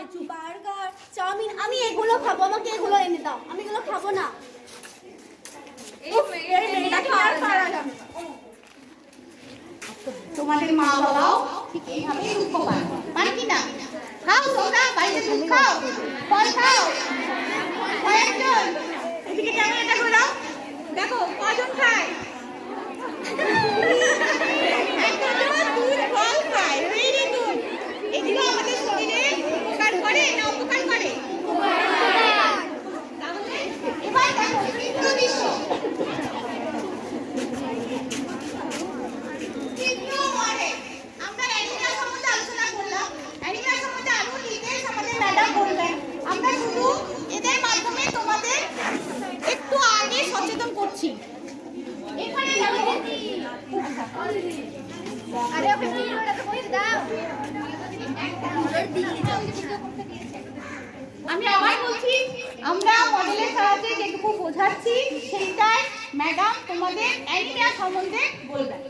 Burger, chowmein, আমি এগুলো খাবো, আমাকে এগুলো এনে দাও, আমি এগুলো খাবো না। তোমাদের মা বাবাও ঠিক এইভাবেই দুঃখ পায়, মানে কি না? খাও তোমরা, বাইরে খাও, ফল খাও। কয়েকজন এদিকে কেমন এটা করে দাও, দেখো কজন খায়। ফল খায়, ভেরি গুড। এগুলো আমাদের শরীরে উপকার করে না অপকার করে? এবার দেখো তৃতীয় দৃশ্য। আমরা অ্যানিমিয়া সম্বন্ধে আলোচনা করলাম। অ্যানিমিয়া সম্বন্ধে আরো ডিটেইলস আমাদের ম্যাডাম বলবেন। আমরা শুধু এদের মাধ্যমে তোমাদের একটু আগে সচেতন করছি। এখানে দেখো, আরে ওকে ভিডিওটা তো কই দাও। আমি আবার বলছি, আমরা মডেলের সাহায্যে যেটুকু বোঝাচ্ছি সেইটাই ম্যাডাম তোমাদের অ্যানিমিয়া সম্বন্ধে বলবেন।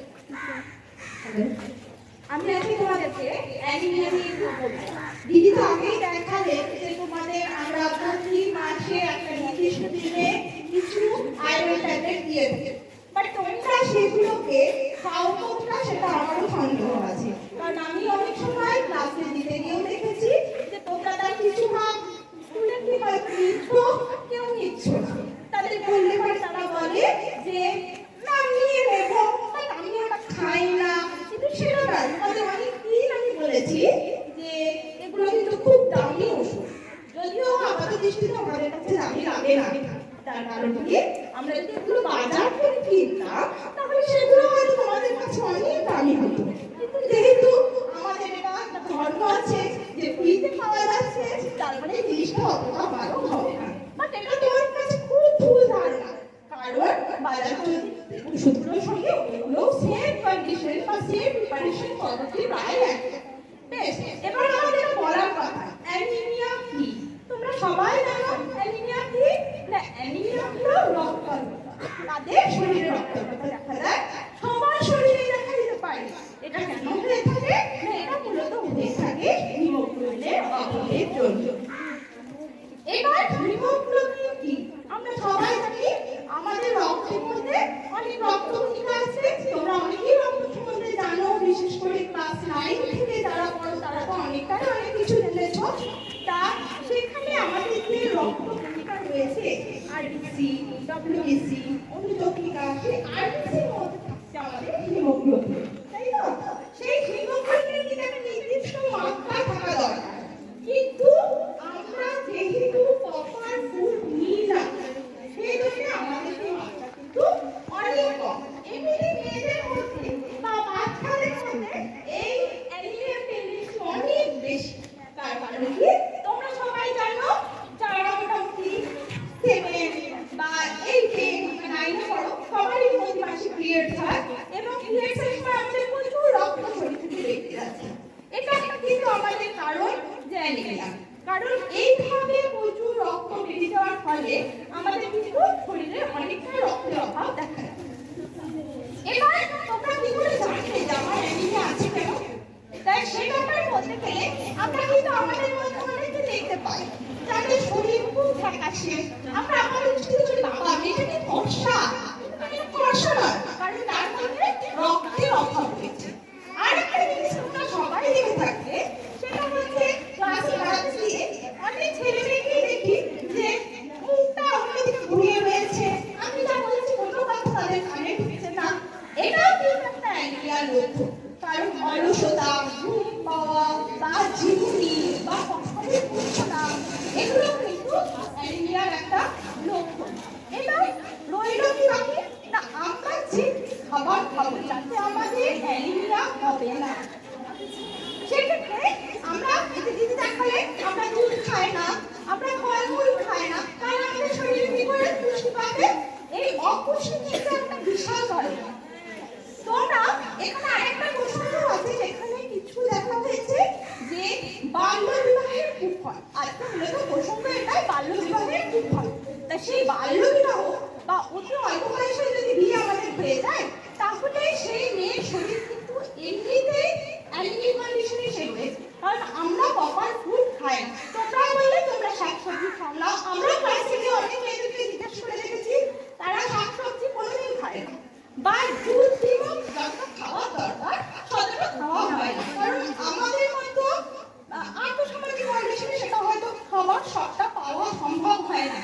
আমি আজকে তোমাদেরকে অ্যানিমিয়া নিয়ে একটু বলবো। দিদি তো আগেই দেখালে যে তোমাদের আমরা প্রতি মাসে একটা নির্দিষ্ট দিনে কিছু আয়রন ট্যাবলেট দিয়ে থাকি, বাট তোমরা সেগুলোকে খাও তোমরা, সেটা আমারও সন্দেহ আছে। কারণ আমি অনেক সময় ক্লাসে দিতে গিয়েও দেখেছি যে তোমরা তার কিছু ভাগ স্টুডেন্টকে হয়তো নিচ্ছ, কেউ নিচ্ছ না। তাদের বললে পরে তারা বলে যে না নিয়ে নেবো, বাট আমি ওটা খাই না। কিন্তু সেটা নয়, তোমাদের অনেকদিন আমি বলেছি যে এগুলো কিন্তু খুব দামি ওষুধ, যদিও আপাত দৃষ্টিতে আমাদের কাছে দামি লাগে না। তার কারণ কি, আমরা যদি এগুলো বাজার থেকে কিনতাম তাহলে সেগুলো হয়তো তোমাদের কাছে অনেক দামি হতো। কিন্তু যেহেতু আমাদের এটা একটা ধর্ম আছে যে ফ্রিতে পাওয়া যাচ্ছে, তার মানে জিনিসটা অতটা ভালো হবে না। বাট এটা তোমার কাছে খুব ভুল ধারণা, কারণ বাজার ওষুধগুলোর সঙ্গে ওগুলো সেম কন্ডিশন বা সেম প্রিপারেশন পদ্ধতি প্রায় একটা। বেশ, এবার আমাদের বলার কথা, অ্যানিমিয়া কি? তোমরা সবাই জানো অ্যানিমিয়া কি? না, অ্যানিমিয়া হলো রক্তাল্পতা। তাদের শরীরে রক্তাল্পতা দেখা যায়, সবার শরীরে দেখা দিতে পারে। এটা কেন হয়ে থাকে? না, এটা মূলত হয়ে থাকে হিমোগ্লোবিনের অভাবের জন্য। এবার হিমোগ্লোবিন কি? আমরা সবাই জানি আমাদের রক্তের মধ্যে অনেক রক্তকণিকা আছে। তোমরা অনেকেই রক্ত সম্বন্ধে জানো, বিশেষ করে ক্লাস 9 থেকে যারা পড়ো তারা তো অনেক কিছু জেনেছ। তা সেখানে আমাদের যে রক্তকণিকা রয়েছে, আরবিসি, ডব্লিউবিসি, অনুচক্রিকা, সেই আরবিসির মধ্যে থাকছে আমাদের হিমোগ্লোবিন, তাই না? সেই হিমোগ্লোবিনের কিন্তু একটা নির্দিষ্ট মাত্রা থাকা দরকার, কিন্তু আমরা যেহেতু প্রপার ফুড নিই না, সেই জন্য আমাদের এই মাত্রা কিন্তু অনেক কম। এমনি মেয়েদের মধ্যে বা বাচ্চাদের মধ্যে এই অ্যানিমিয়া টেন্ডেন্সি অনেক বেশি। তার কারণ কি, তোমরা সবাই জানো যারা মোটামুটি 7 বা 8 বা 9 পড়ো, সবারই প্রতি মাসে পিরিয়ড হয় এবং পিরিয়ডের সময় আমাদের প্রচুর রক্ত শরীর থেকে বেরিয়ে যাচ্ছে। এটা একটা কিন্তু আমাদের কারণ যে অ্যানিমিয়া। কারণ এইভাবে প্রচুর রক্ত বেরিয়ে যাওয়ার ফলে আমাদের কিন্তু শরীরে অনেকটা রক্তের অভাব দেখা যায়। এবার তোমরা কি করে জানবে যে আমার অ্যানিমিয়া আছে কেন? তাই সেই ব্যাপারে বলতে গেলে আমরা কিন্তু আমাদের মধ্যে অনেকে দেখতে পাই যাদের শরীর খুব ফ্যাকাশে। আমরা আমাদের দৃষ্টিতে যদি বাবা মেয়েটা কি ফর্সা, ফর্সা নয়, কারণ তার মধ্যে রক্তের অভাব রয়েছে। আর একটা জিনিস তোমরা সবাই দেখে থাকবে, সেটা হচ্ছে ক্লাস 11 দিয়ে অনেক ছেলে মেয়েকে দেখি যে মুখটা অন্যদিকে ঘুরিয়ে রয়েছে। আমি যা বলছি কোনো কথা তাদের কানে ঢুকছে না। এটাও কিন্তু একটা অ্যানিমিয়ার লক্ষণ, কারণ অলসতা, ঘুম পাওয়া বা ঝিমুনি বা কখনো ঘুরছে না, এগুলো কিন্তু অ্যানিমিয়ার একটা লক্ষণ। এবার রইল কি বাকি? না, আমরা যে খাবার খাবো যাতে আমাদের অ্যানিমিয়া হবে না। সেক্ষেত্রে আমরা দিদি দেখালে আমরা দুধ খাই না, আমরা ফলমূল খাই না, তাহলে আমাদের শরীরে কি করে পুষ্টি পাবে? এই অপুষ্টি কিন্তু একটা বিশাল কারণ। তোমরা এখানে আরেকটা প্রসঙ্গ আছে যেখানে কিছু দেখা হয়েছে যে বাল্য বিবাহের কুফল। আজকে মূলত প্রসঙ্গ এটাই, বাল্য বিবাহের কুফল। তা সেই বাল্য বিবাহ বা অতি অল্প বয়সে যদি বিয়ে আমাদের হয়ে যায়, তাহলে সেই মেয়ের শরীর কিন্তু এমনিতেই অ্যানিমিক কন্ডিশনে সেরে, কারণ আমরা প্রপার ফুড খাই না। আমার সবটা পাওয়া সম্ভব হয় না।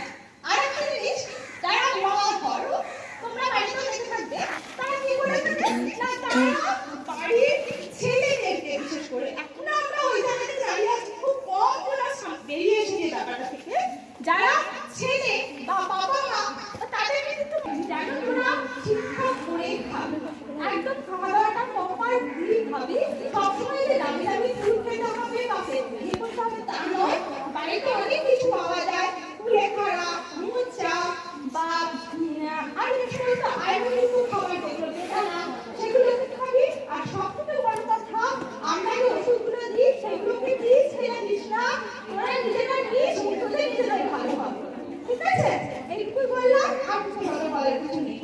আর একটা জিনিস, যারা মা ধরো তোমরা বাড়িতে দেখে থাকবে, তারা কি করে থাকে না, তারা বাড়ির ছেলেদেরকে বিশেষ করে, এখন আমরা ওই জায়গাতে দাঁড়িয়ে আছি, খুব কম জন বেরিয়ে এসেছে ব্যাপারটা থেকে, যারা ছেলে বা বাবা মা তাদের কিন্তু জানো তোরা ঠিকঠাক করে খাবে, একদম খাওয়া দাওয়াটা প্রপার ভাবে, সবসময় যে দামি দামি ফুল খেতে হবে বা খেয়ে করতে হবে তা নয়। বাড়িতে অনেক কিছু পাওয়া যায়, কুলে খাড়া, মোচা বা আর এছাড়াও তো আয়ুর্বেদিক খাবার যেগুলো বেদানা, সেগুলো খাবি। আর সবথেকে বড় কথা, আমরা যে ওষুধগুলো দিই সেগুলোকে দিস ফেলে দিস না, তোরা নিজেরা নিস, তোদের নিজেরাই ভালো হবে, ঠিক আছে? এইটুকুই বললাম, আর কিছু বলার কিছু নেই।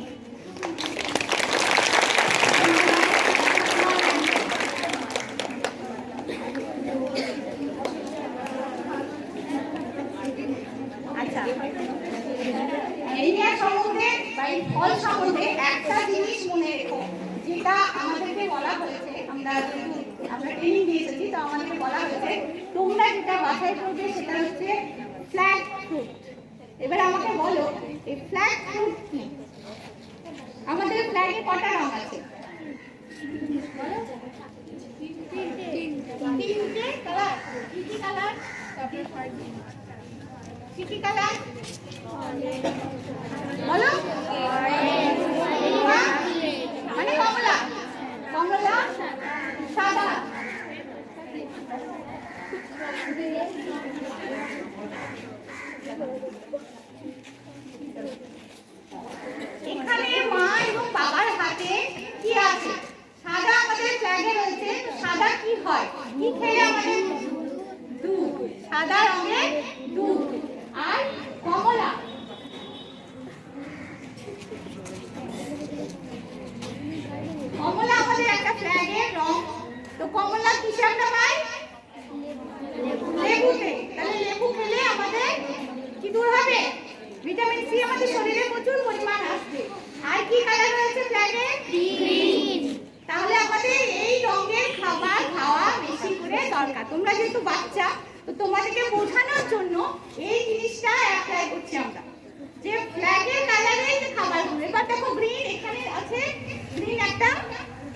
আচ্ছা, এই সম্বন্ধে বা এই ফল সম্বন্ধে একটা জিনিস মনে রেখো, যেটা আমাদেরকে বলা হয়েছে, আমরা ট্রেনিং দিয়ে এসেছি, তো আমাদেরকে বলা হয়েছে তোমরা যেটা বাছাই করবে সেটা হচ্ছে ফ্ল্যাগ ফ্রুট। এবার আমাকে বলো এই ফ্ল্যাগ ফ্রুট কি? আমাদের ফ্ল্যাগে কটা রং আছে? তিনটে কালার। কি কি কালার? কি কি কালার বলো? মানে কমলা, কমলা, সাদা। এখানে মা এবং বাবার হাতে কি আছে? সাদা আমাদের ফ্ল্যাগে রয়েছে, তো সাদা কি হয়? কি খেলে আমাদের? দুধ, সাদা রঙের দুধ। আর কমলা, কমলা আমাদের একটা ফ্ল্যাগের রং, তো কমলা কিসে আমরা পাই? লেবুতে। তাহলে লেবু খেলে আমাদের কি দূর হবে? ভিটামিন সি আমাদের শরীরে প্রচুর পরিমাণ আসবে। আর কি কালার রয়েছে ফ্ল্যাগে? গ্রিন। তাহলে আমাদের এই রঙের খাবার খাওয়া বেশি করে দরকার। তোমরা যেহেতু বাচ্চা, তো তোমাদেরকে বোঝানোর জন্য এই জিনিসটা অ্যাপ্লাই করছি আমরা, যে ফ্ল্যাগের কালারে যে খাবারগুলো। এবার দেখো গ্রিন এখানে আছে, গ্রিন একটা,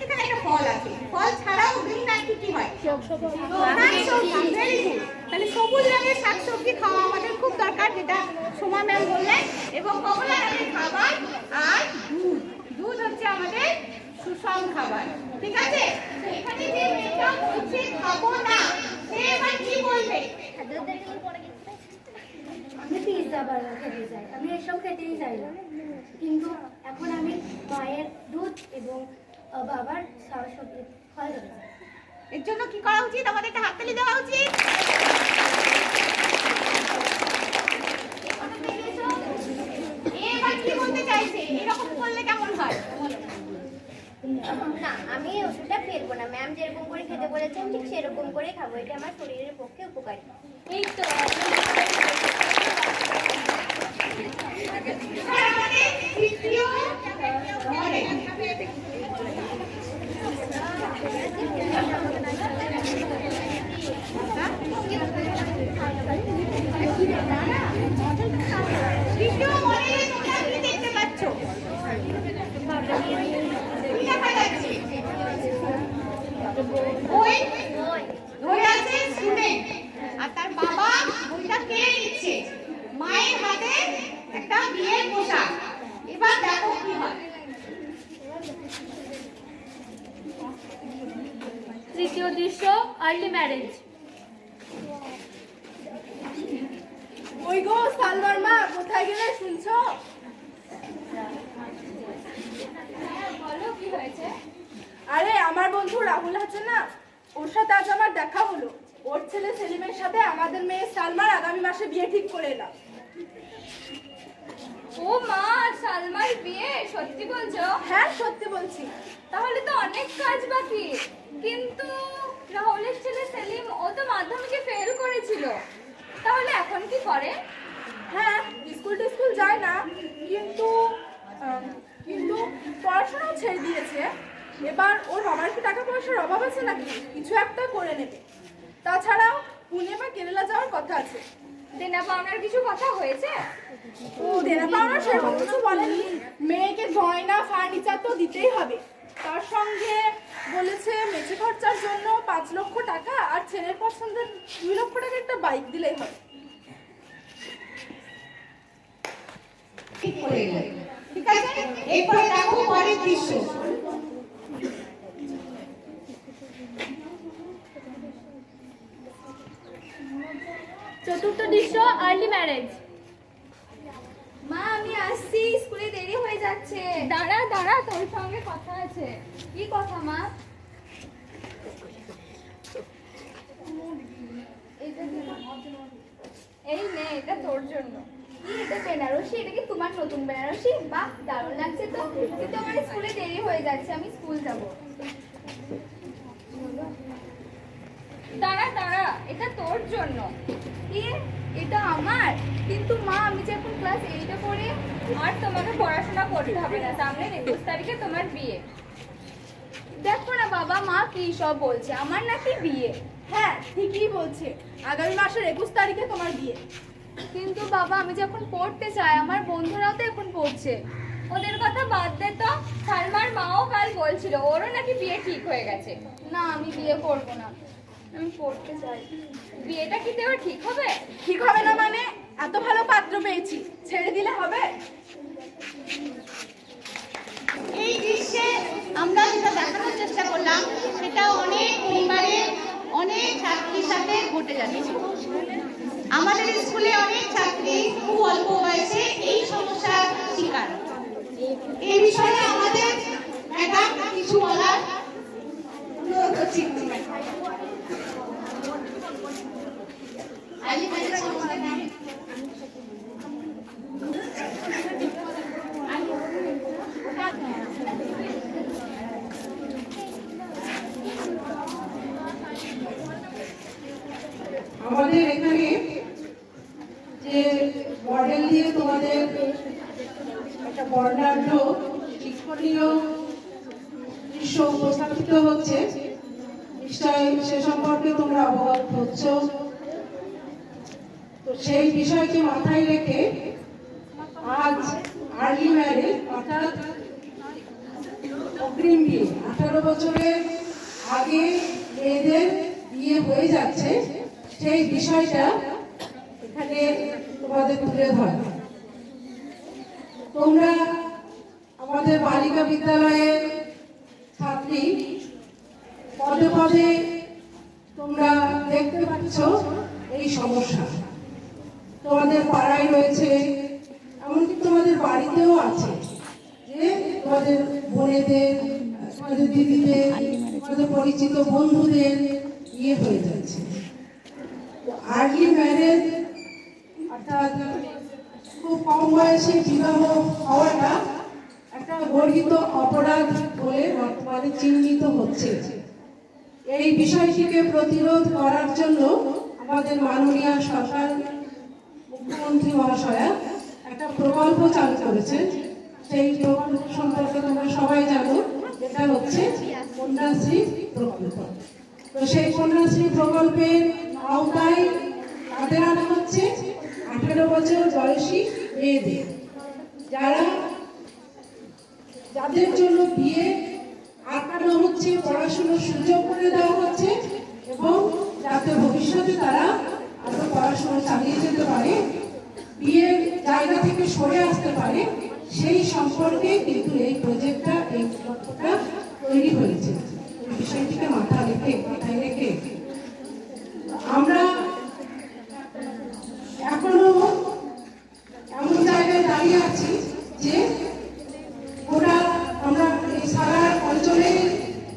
এখানে একটা ফল আছে, ফল ছাড়াও গ্রিন আর কি হয়? শাকসবজি। Very good. তাহলে সবুজ রঙের শাকসবজি খাওয়া আমাদের খুব দরকার, যেটা সোমা ম্যাম বললেন। এবং কমলা রঙের খাবার আর দুধ, দুধ হচ্ছে আমাদের সুষম খাবার, ঠিক আছে? তো এখানে যে মেয়েটা বলছে খাবো না, সে এবার কি বলবে? আমি পিৎজা বার্গার খেতে চাই, আমি এসব খেতেই চাই না, কিন্তু এখন আমি মায়ের দুধ এবং বাবার শাকসবজি ফল খেতে চাই। এর জন্য কি করা উচিত? আমাদের একটা হাততালি দেওয়া উচিত। এবার কি বলতে চাইছে? এরকম করলে কেমন হয়? না, আমি ওষুধটা ফেলবো না, ম্যাম যেরকম করে খেতে বলেছেন ঠিক সেরকম করে খাবো, এটা আমার শরীরের পক্ষে উপকারী। এই তো তৃতীয় মডেল, তৃতীয় মডেলে তোমরা কি দেখতে পাচ্ছ? কি দেখা যাচ্ছে? বই ধরে আছে স্টুডেন্ট, আর তার বাবা বইটা কেড়ে নিচ্ছে। মায়ের হাতে একটা বিয়ের পোশাক। এবার দেখো কি হয়। তৃতীয় দৃশ্য, আর্লি ম্যারেজ। ওই গো সালমার মা, কোথায় গেলে শুনছো? বলো কি হয়েছে? আরে আমার বন্ধু রাহুল আছে না, ওর সাথে আজ আমার দেখা হলো। ওর ছেলে সেলিমের সাথে আমাদের মেয়ে সালমার আগামী মাসে বিয়ে ঠিক করে এলাম। ও মা, সালমার বিয়ে? সত্যি বলছো? হ্যাঁ সত্যি বলছি। তাহলে তো অনেক কাজ বাকি। কিন্তু রাহুলের ছেলে সেলিম, ও তো মাধ্যমিকে ফেল করেছিল, তাহলে এখন কি করে? হ্যাঁ, স্কুল যায় না, কিন্তু কিন্তু পড়াশোনাও ছেড়ে দিয়েছে। এবার ওর বাবার কি টাকা পয়সার অভাব আছে নাকি? কিছু একটা করে নেবে। তাছাড়াও পুনে বা কেরালা যাওয়ার কথা আছে। দেনা পাওনার কিছু কথা হয়েছে? ও দেনা পাওনা সেরকম কিছু বলেনি। মেয়েকে গয়না ফার্নিচার তো দিতেই হবে, তার সঙ্গে বলেছে মেচে খরচার জন্য 5 লক্ষ টাকা আর ছেলের পছন্দের 2 লক্ষ টাকা একটা বাইক দিলেই হবে। ঠিক করে গেল। ঠিক আছে, এরপরে দেখো পরের দৃশ্য। চতুর্থ দৃশ্য, আর্লি ম্যারেজ। মা আমি আসছি, স্কুলে দেরি হয়ে যাচ্ছে। দাঁড়া দাঁড়া, তোর সঙ্গে কথা আছে। কি কথা মা? এই নে, এটা তোর জন্য। কি এটা বেনারসি? এটা কি তোমার নতুন বেনারসি? বাহ, দারুণ লাগছে তো। কিন্তু আমার স্কুলে দেরি হয়ে যাচ্ছে, আমি স্কুল যাব। দাঁড়া দাঁড়া, এটা তোর জন্য। কি এটা আমার? কিন্তু মা আমি যে এখন ক্লাস 8-এ পড়ি। আর তোমাকে পড়াশোনা করতে হবে না, সামনে 21 তারিখে তোমার বিয়ে। দেখো না বাবা, মা কি সব বলছে, আমার নাকি বিয়ে। হ্যাঁ ঠিকই বলছে, আগামী মাসের 21 তারিখে তোমার বিয়ে। কিন্তু বাবা আমি যখন পড়তে চাই, আমার বন্ধুরাও তো এখন পড়ছে। ওদের কথা বাদ দে তো। সালমার মাও কাল বলছিল ওরও নাকি বিয়ে ঠিক হয়ে গেছে। না আমি বিয়ে করব না, আমি পড়তে চাই। বিয়েটা কি দেওয়া ঠিক হবে? ঠিক হবে না মানে? এত ভালো পাত্র পেয়েছি, ছেড়ে দিলে হবে? এই দৃশ্যে আমরা যেটা দেখানোর চেষ্টা করলাম সেটা অনেক পরিবারে অনেক ছাত্রীর সাথে ঘটে যাচ্ছে। আমাদের স্কুলে অনেক ছাত্রী খুব অল্প বয়সে এই সমস্যার শিকার। এই বিষয়ে আমাদের ম্যাডাম কিছু বলার অনুরোধ করছি। আর্লি ম্যারেজ সম্বন্ধে আমাদের এখানে যে মডেল দিয়ে তোমাদের একটা বর্ণাঢ্য শিক্ষণীয় দৃশ্য উপস্থাপিত হচ্ছে, নিশ্চয়ই সে সম্পর্কে তোমরা অবগত হচ্ছ। তো সেই বিষয়কে মাথায় রেখে আজ আর্লি ম্যারেজ অর্থাৎ অগ্রিম বিয়ে, 18 বছরের আগে মেয়েদের বিয়ে হয়ে যাচ্ছে, সেই বিষয়টা এখানে তোমাদের তুলে ধরা। তোমরা আমাদের বালিকা বিদ্যালয়ের ছাত্রী, পদে পদে তোমরা দেখতে পাচ্ছ এই সমস্যা তোমাদের পাড়ায় রয়েছে, এমনকি তোমাদের বাড়িতেও আছে, যে তোমাদের বোনেদের, তোমাদের দিদিদের, তোমাদের পরিচিত বন্ধুদের বিয়ে হয়ে যাচ্ছে। আর্লি ম্যারেজ অর্থাৎ খুব কম বয়সে বিবাহ হওয়াটা একটা গর্হিত অপরাধ বলে বর্তমানে চিহ্নিত হচ্ছে। এই বিষয়টিকে প্রতিরোধ করার জন্য আমাদের মাননীয় সরকার, মুখ্যমন্ত্রী মহাশয়া একটা প্রকল্প চালু করেছেন। সেই প্রকল্প সম্পর্কে তোমরা সবাই জানো, যেটা হচ্ছে কন্যাশ্রী প্রকল্প। তো সেই কন্যাশ্রী প্রকল্পের আওতায় তাদের আনা হচ্ছে 18 বছর বয়সী মেয়েদের, যাদের জন্য বিয়ে আটকানো হচ্ছে, পড়াশোনার সুযোগ করে দেওয়া হচ্ছে, এবং যাতে ভবিষ্যতে তারা আরো পড়াশোনা চালিয়ে যেতে পারে, বিয়ের জায়গা থেকে সরে আসতে পারে, সেই সম্পর্কে কিন্তু এই প্রজেক্টটা, এই প্রকল্পটা তৈরি হয়েছে। এই বিষয়টিকে মাথায় রেখে আমরা এখনো এমন জায়গায় দাঁড়িয়ে আছি যে আমরা এই সারা অঞ্চলে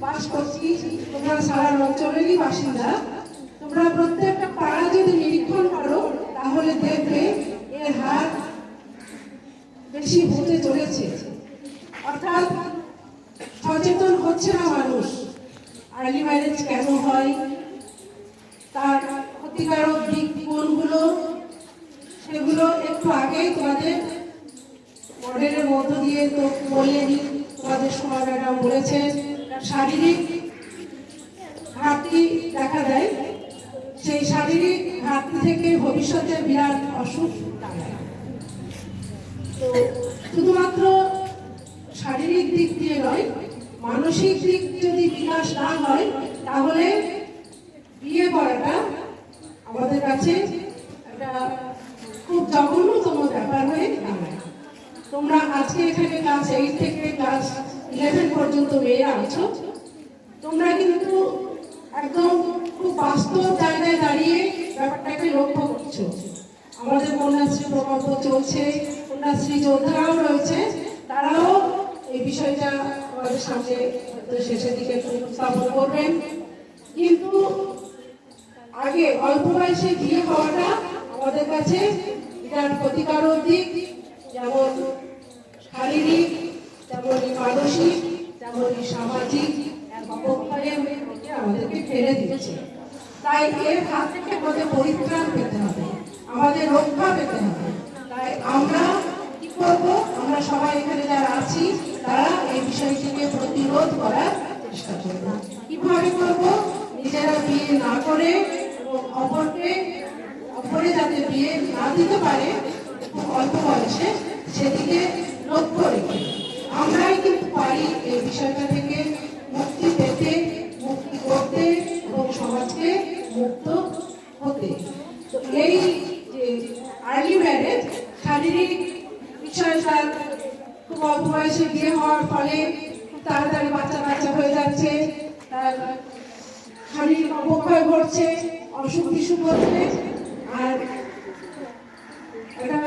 বাস করছি, তোমরা সারা অঞ্চলেরই বাসিন্দা। তোমরা প্রত্যেকটা পাড়া যদি নিরীক্ষণ করো তাহলে দেখবে এর হার বেশি হতে চলেছে। অর্থাৎ সচেতন হচ্ছে না মানুষ, আর্লি ম্যারেজ কেন হয়, তার ক্ষতিকারক দিক কোনগুলো, সেগুলো একটু আগে তোমাদের মডেলের মধ্য দিয়ে তো বললেনি, তোমাদের সময় ম্যাডাম বলেছেন শারীরিক ঘাটতি দেখা দেয়, সেই শারীরিক ঘাটতি থেকে ভবিষ্যতে বিরাট অসুখ দাঁড়ায়। তো শুধুমাত্র শারীরিক দিক দিয়ে নয়, মানসিক দিক যদি বিকাশ না হয় তাহলে বিয়ে করাটা আমাদের কাছে একটা খুব জঘন্যতম ব্যাপার হয়ে দাঁড়ায়। তোমরা আজকে এখানে ক্লাস 8 থেকে ক্লাস 11 পর্যন্ত মেয়েরা আছো, তোমরা কিন্তু একদম খুব বাস্তব জায়গায় দাঁড়িয়ে ব্যাপারটাকে লক্ষ্য করছো। আমাদের কন্যাশ্রী প্রকল্প চলছে, কন্যাশ্রী যোদ্ধারাও রয়েছে, তারাও এই বিষয়টা আমাদের সামনে শেষের দিকে উপস্থাপন করবেন। কিন্তু আগে অল্প বয়সে বিয়ে হওয়াটা আমাদের কাছে বিরাট ক্ষতিকারক দিক, যেমন শারীরিক, তেমনই মানসিক, তেমনই সামাজিক অবক্ষয়ের দিকে আমাদেরকে ফেলে দিচ্ছে। তাই এর হাত থেকে আমাদের পরিত্রাণ পেতে হবে, আমাদের রক্ষা পেতে হবে। তাই আমরা কি করবো, আমরা সবাই এখানে যারা আছি তারা এই বিষয়টিকে প্রতিরোধ করার চেষ্টা করবো। কিভাবে করবো? নিজেরা বিয়ে না করে এবং অপরে যাতে বিয়ে না দিতে পারে খুব অল্প বয়সে, সেদিকে লক্ষ্য রেখে আমরাই কিন্তু পারি এই বিষয়টা থেকে মুক্তি পেতে, মুক্তি করতে এবং সমাজকে মুক্ত হতে। তো এই যে আর্লি ম্যারেজ, শারীরিক বিষয়টা খুব অল্প বয়সে বিয়ে হওয়ার ফলে খুব তাড়াতাড়ি বাচ্চা হয়ে যাচ্ছে, তার শারীরিক অবক্ষয় ঘটছে, অসুখ বিসুখ হচ্ছে, আর একটা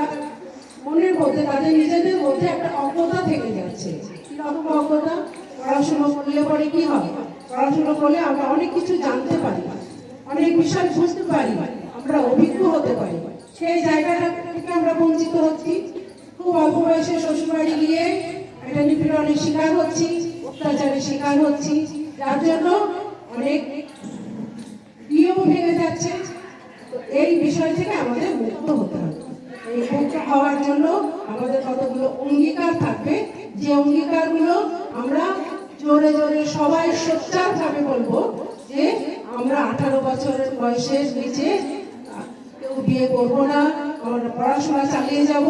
মনের মধ্যে তাদের নিজেদের মধ্যে একটা অজ্ঞতা থেকে যাচ্ছে। কিরকম অজ্ঞতা? পড়াশুনো করলে পরে কি হবে? পড়াশুনো করলে আমরা অনেক কিছু জানতে পারি, অনেক বিষয় বুঝতে পারি, আমরা অভিজ্ঞ হতে পারি। সেই জায়গাটা থেকে আমরা বঞ্চিত হচ্ছি। খুব অল্প বয়সে শ্বশুরবাড়ি গিয়ে একটা নিপীড়নের শিকার হচ্ছি, অত্যাচারের শিকার হচ্ছি, যার জন্য অনেক বিয়েও ভেঙে যাচ্ছে। তো এই বিষয় থেকে আমাদের মুক্ত হতে হবে। এই মুক্ত হওয়ার জন্য আমাদের কতগুলো অঙ্গীকার থাকবে, যে অঙ্গীকারগুলো আমরা জোরে জোরে সবাই সোচ্চার ভাবে বলবো যে আমরা 18 বছরের বয়সের নিচে কেউ বিয়ে করবো না, আমরা পড়াশোনা চালিয়ে যাব।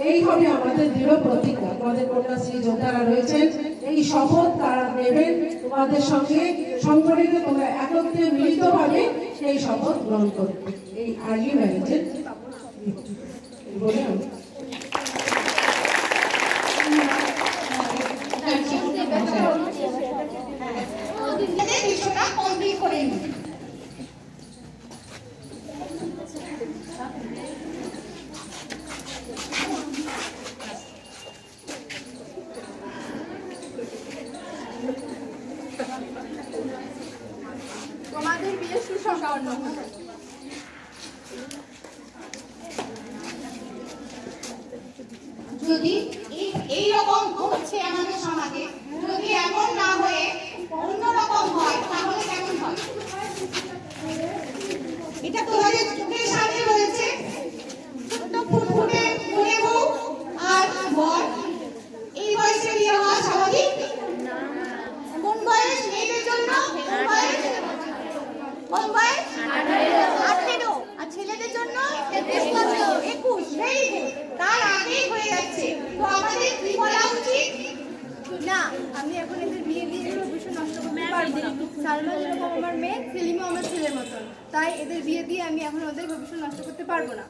এই হবে আমাদের দৃঢ় প্রতিজ্ঞা। আমাদের কন্যাশ্রী যোদ্ধারা রয়েছেন, এই শপথ তারা নেবেন তোমাদের সঙ্গে সংগঠিত, তোমরা একত্রে মিলিতভাবে সেই শপথ গ্রহণ করবে। এই আর্লি ম্যারেজের বলে আমি বিষয়টা কমপ্লিট করে নিই। তোমাদের বিয়ে সুসম্পন্ন হোক। যদি এইরকম হচ্ছে আমাদের সমাজে, যদি এমন না হয়ে অন্যরকম হয় তাহলে কেমন হয়? এটা তোমাদের চোখের সামনে রয়েছে, ছোট্ট ফুটফুটে কোলে বউ আর বর। এই বয়সে বিয়ে হওয়া স্বাভাবিক? কোন বয়স মেয়েদের জন্য? কোন বয়স? 18। আর ছেলেদের জন্য 21। ভেরি গুড, তার আগেই হয়ে যাচ্ছে। তো আমাদের কি বলা উচিত? না, আমি এখন এদের বিয়ে দিয়ে এদের ভবিষ্যৎ নষ্ট করতে পারবো না। সালমা যেরকম আমার মেয়ে, সেলিমও আমার ছেলের মতন, তাই এদের বিয়ে দিয়ে আমি এখন ওদের ভবিষ্যৎ নষ্ট করতে পারবো না।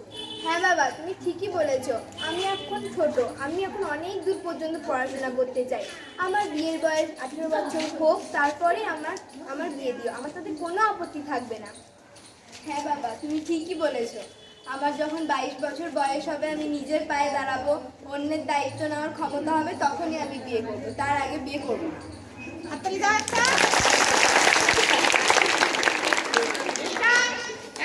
হ্যাঁ বাবা, তুমি ঠিকই বলেছো। আমি এখন ছোট, আমি এখন অনেক দূর পর্যন্ত পড়াশোনা করতে চাই। আমার বিয়ের বয়স 18 বছর হোক, তারপরে আমার বিয়ে দিও, আমার তাতে কোনো আপত্তি থাকবে না। হ্যাঁ বাবা, তুমি ঠিকই বলেছো। আমার যখন 22 বছর বয়স হবে, আমি নিজের পায়ে দাঁড়াবো, অন্যের দায়িত্ব নেওয়ার ক্ষমতা হবে, তখনই আমি বিয়ে করবো, তার আগে বিয়ে করবো না। হাততালি দাও একটা। এটা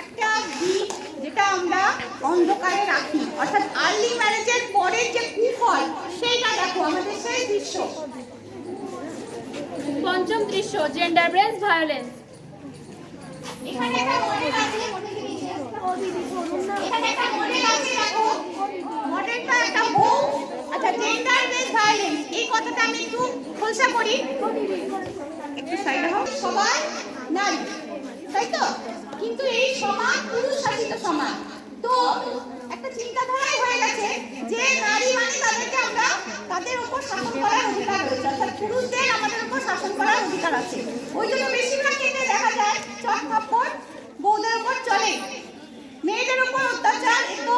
একটা দিক যেটা আমরা অন্ধকারে রাখি, অর্থাৎ আর্লি ম্যারেজের পরের যে কুফল সেইটা দেখো আমাদের সেই দৃশ্য। পঞ্চম দৃশ্য, জেন্ডার বেসড ভায়োলেন্স। এখানে একটা মডেল আছে, এখানে একটা মডেল আছে, দেখো মডেলটা একটা বউ। আচ্ছা, জেন্ডার বেসড ভায়োলেন্স এই কথাটা আমি একটু খোলসা করি, একটু সাইডে হও। সবাই নারী, তাই তো? কিন্তু এই সমাজ পুরুষ শাসিত সমাজ। তো একটা চিন্তাধারাই হয়ে গেছে যে নারী মানে তাদেরকে আমরা তাদের উপর শাসন করার অধিকার রয়েছে, অর্থাৎ পুরুষদের আমাদের উপর শাসন করার অধিকার আছে। ওই জন্য বেশিরভাগ ক্ষেত্রে দেখা যায় চট থাপ্পড় বউদের উপর চলে, মেয়েদের উপর অত্যাচার। একটু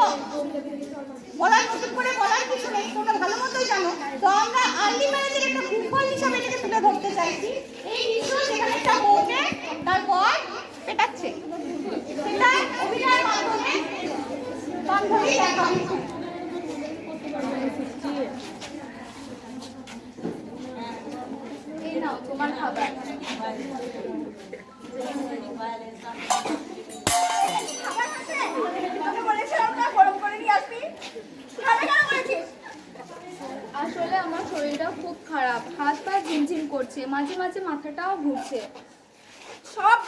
বলার নতুন করে বলার কিছু নেই, তোমরা ভালো মতোই জানো। তো আমরা আর্লি ম্যারেজের একটা কুফল হিসাবে এটাকে তুলে ধরতে চাইছি। এই দৃশ্য যেখানে একটা বউকে তারপর পেটাচ্ছে, সেটা অভিনয়ের মাধ্যমে বান্ধবী দেখাবে। এই নাও তোমার খাবার। খাবার আছে? তোকে বলেছিলাম না গরম করে নিয়ে আসবি। খাবে কেন বলেছিস? আসলে আমার শরীরটা খুব খারাপ, হাত পা ঝিমঝিম করছে, মাঝে মাঝে মাথাটাও ঘুরছে। সব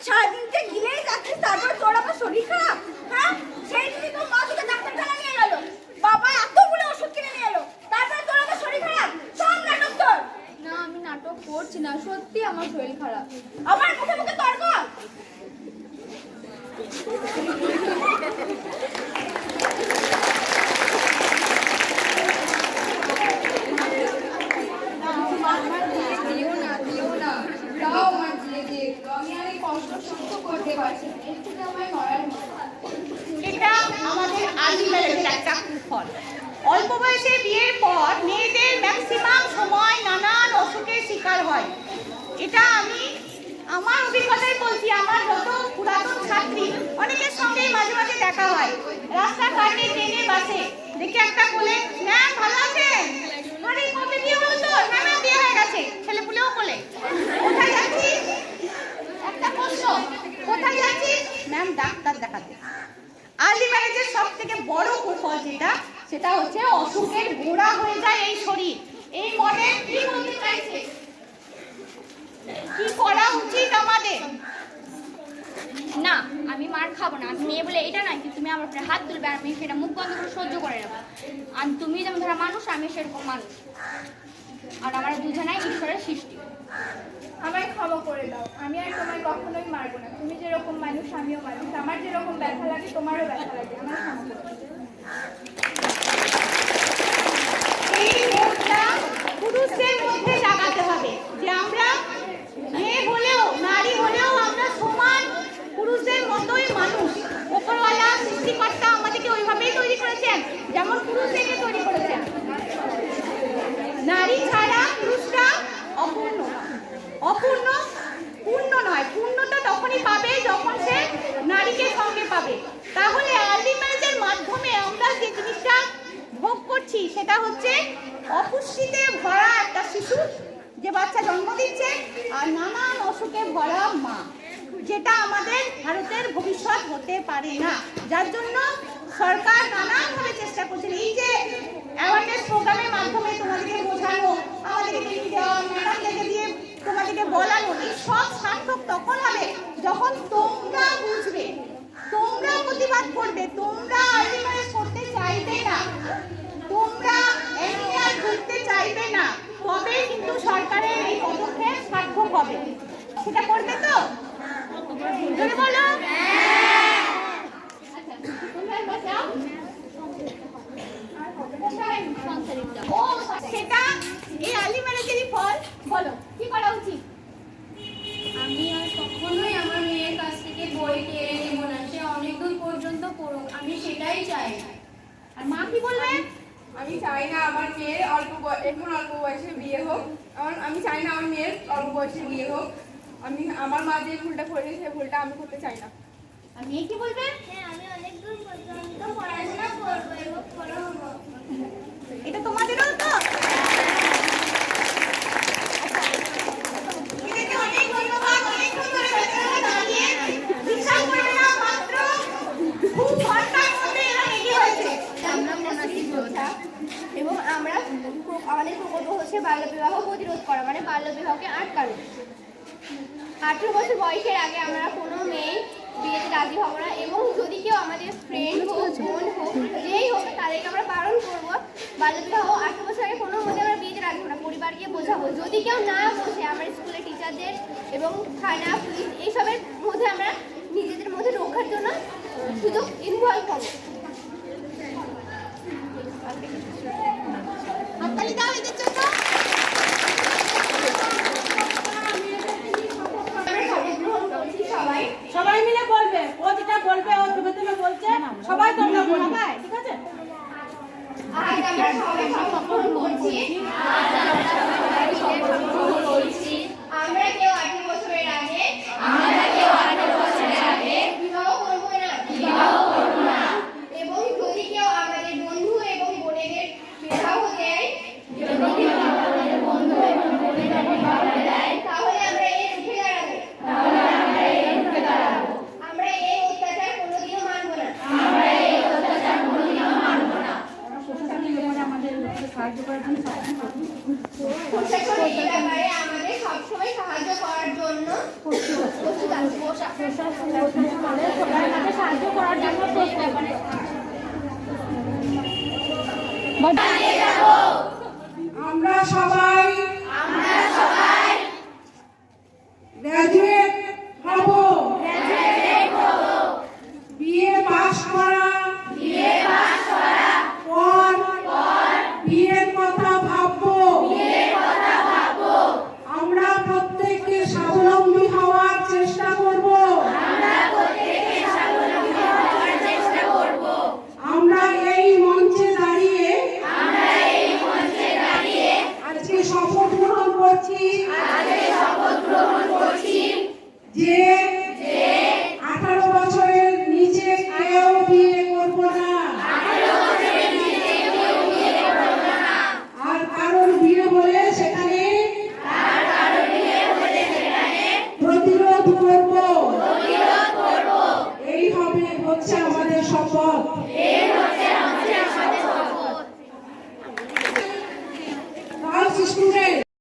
সারাদিনকে গিলেই যাচ্ছিস, তারপর তোর আবার শরীর খারাপ? হ্যাঁ, সেই দিনই তোর মা তোকে ডাক্তারখানা নিয়ে গেল, বাবা এতগুলো ওষুধ কিনে নিয়ে এলো, তারপরে তোর আবার শরীর খারাপ? সব নাটক তোর। না, আমি নাটক করছি না, সত্যি আমার শরীর খারাপ। আমার মুখে মুখে তর্ক। দিও না, দিও না, দাও আমার দিয়ে দিয়ে, আমি আর এই কষ্ট সহ্য করতে পারছি না, একটু আমায় নড়ার মতো। এটা আমাদের আর্লি ম্যারেজের একটা কুফল। অল্প বয়সে বিয়ের পর মেয়েদের ম্যাক্সিমাম সময় নানান অসুখের শিকার হয়। এটা আমি আমার অভিজ্ঞতায় বলছি। আমার যত পুরাতন ছাত্রী অনেকের সঙ্গে মাঝে মাঝে দেখা হয়, রাস্তাঘাটে ট্রেনে বাসে দেখে একটা বলে, ম্যাম ভালো আছেন? আরে কবে বিয়ে হলো তোর? হ্যাঁ ম্যাম বিয়ে হয়ে গেছে, ছেলে পুলেও বলে। কোথায় যাচ্ছিস? একটা প্রশ্ন, কোথায় যাচ্ছিস? ম্যাম ডাক্তার দেখাতে। আর্লি ম্যারেজের সব থেকে বড় কুফল সেটা হচ্ছে অসুখের গোড়া হয়ে যায় এই শরীর। এই মডেল কি বলতে চাইছে, কি করা উচিত আমাদের? না, আমি মার খাবো না। আমি মেয়ে বলে এটা নয় কি তুমি আমার উপরে হাত তুলবে আর আমি সেটা মুখ বন্ধ করে সহ্য করে নেবো। আর তুমি যেমন ধরো মানুষ, আমি সেরকম মানুষ, আর আমার দুজনাই ঈশ্বরের সৃষ্টি। আমায় ক্ষমা করে দাও, আমি আর তোমায় কখনোই মারবো না। তুমি যেরকম মানুষ আমিও মানুষ, আমার যেরকম ব্যথা লাগে তোমারও ব্যথা লাগে, আমায় ক্ষমা করে দাও। এই বোধটা পুরুষদের মধ্যে জাগাতে হবে যে আমরা মেয়ে হলেও নারী হলেও আমরা সমান পুরুষদের মতোই মানুষ। উপরওয়ালা সৃষ্টিকর্তা আমাদেরকে ওইভাবেই তৈরি করেছেন যেমন পুরুষদেরকে তৈরি করেছেন। নারী ছাড়া পুরুষরা অপূর্ণ। অপূর্ণ পূর্ণ নয়, পূর্ণতা তখনই পাবে যখন সে নারীকে সঙ্গে পাবে। তাহলে আর্লি ম্যারেজের মাধ্যমে আমরা যে জিনিসটা ভোগ করছি সেটা হচ্ছে অপুষ্টিতে ভরা একটা শিশু যে বাচ্চা জন্ম দিচ্ছে, আর নানান অসুখে ভরা মা, যেটা আমাদের ভারতের ভবিষ্যৎ হতে পারে না। যার জন্য সরকার নানানভাবে চেষ্টা করছেন। এই যে অ্যাওয়ারনেস প্রোগ্রামের মাধ্যমে তোমাদেরকে বোঝানো, আমাদেরকে টিভি দেওয়া, ম্যাডামদেরকে দিয়ে তোমাদেরকে বলানো, এই সব সার্থক তখন হবে যখন তোমরা বুঝবে, তোমরা প্রতিবাদ করবে। তোমরা আর্লি ম্যারেজ করতে চাইবে না, তোমরা এনিয়ার ঘুরতে চাইবে না, তবে কিন্তু সরকারের এই পদক্ষেপ সার্থক হবে। সেটা করবে তো? জোরে বলো। ও সেটা এই আর্লি ম্যারেজেরই ফল। বলো কি করা উচিত? আমি আর কখনোই আমার মেয়ের কাছ থেকে বই কেড়ে নেব না, সে অনেক দূর পর্যন্ত পড়ুক, আমি সেটাই চাই। আর মা কি বলবে? আমি চাই না আমার মেয়ের অল্প বয়সে বিয়ে হোক। আমি চাই না আমার মেয়ের অল্প বয়সে বিয়ে হোক। আমার মা যে ভুলটা করেছে সেই ভুলটা আমি করতে চাই না। আর মেয়ে কি বলবে? আমি অনেক দূর পর্যন্ত পড়াশোনা করবো এবং বড় হবো। এটা তোমাদেরও তো? এটাকে অনেক ধন্যবাদ। অনেকক্ষণ ধরে বেচারা দাঁড়িয়ে বিশ্বাস করবে না, মাত্র 2 ঘন্টার মধ্যে এরা রেডি হয়েছে। আমরা মনাসি যোদ্ধা এবং আমাদের প্রকল্প হচ্ছে বাল্যবিবাহ প্রতিরোধ করা, মানে বাল্যবিবাহকে আটকানো। 18 বছর বয়সের আগে আমরা কোনো মেয়ে বিয়েতে রাজি হব না, এবং যদি কেউ আমাদের ফ্রেন্ড হোক, বোন হোক, যেই হোক, তাদেরকে আমরা বারণ করবো বাল্যবিবাহ। 18 বছর আগে কোনো মধ্যে আমরা বিয়েতে রাজি হব না, পরিবারকে বোঝাবো। যদি কেউ না বোঝে, আমরা স্কুলের টিচারদের এবং থানা পুলিশ এইসবের মধ্যে আমরা শেখার জন্য সুযোগ ইনভলভ হবো। হাততালি দাও এদের জন্য। আমরা শপথ গ্রহণ করছি সবাই। সবাই মিলে বলবে, ও যেটা বলবে ও তুমি তুমি বলছে, সবাই তোমরা বলবে, ঠিক আছে? আজ আমরা সবাই শপথ গ্রহণ করছি। আমরা কেউ 18 বছরের আগে বিবাহ করবো না। এবং যদি কেউ আমাদের বন্ধু এবং বোনেদের বিবাহ দেয় তাহলে আমরা এর রুখে দাঁড়াবো। আমরা এই অত্যাচার কোনোদিনও মানব না। প্রশাসন এই ব্যাপারে আমাদের সবসময় সাহায্য করার জন্য প্রস্তুত আছে। আমরা সবাই গ্র্যাজুয়েট হব। বিএ পাস করা পর বিয়ের কথা ভাববো। আমরা প্রত্যেকে স্বাবলম্বী হওয়ার চেষ্টা করব। আমরা এই মঞ্চে দাঁড়িয়ে আজকে শপথ গ্রহণ করছি যে 18 বছরের নিচে কেউ বিয়ে করব না। আর কারোর বিয়ে হলে সেখানে প্রতিরোধ করব। এই হবে হচ্ছে আমাদের শপথ।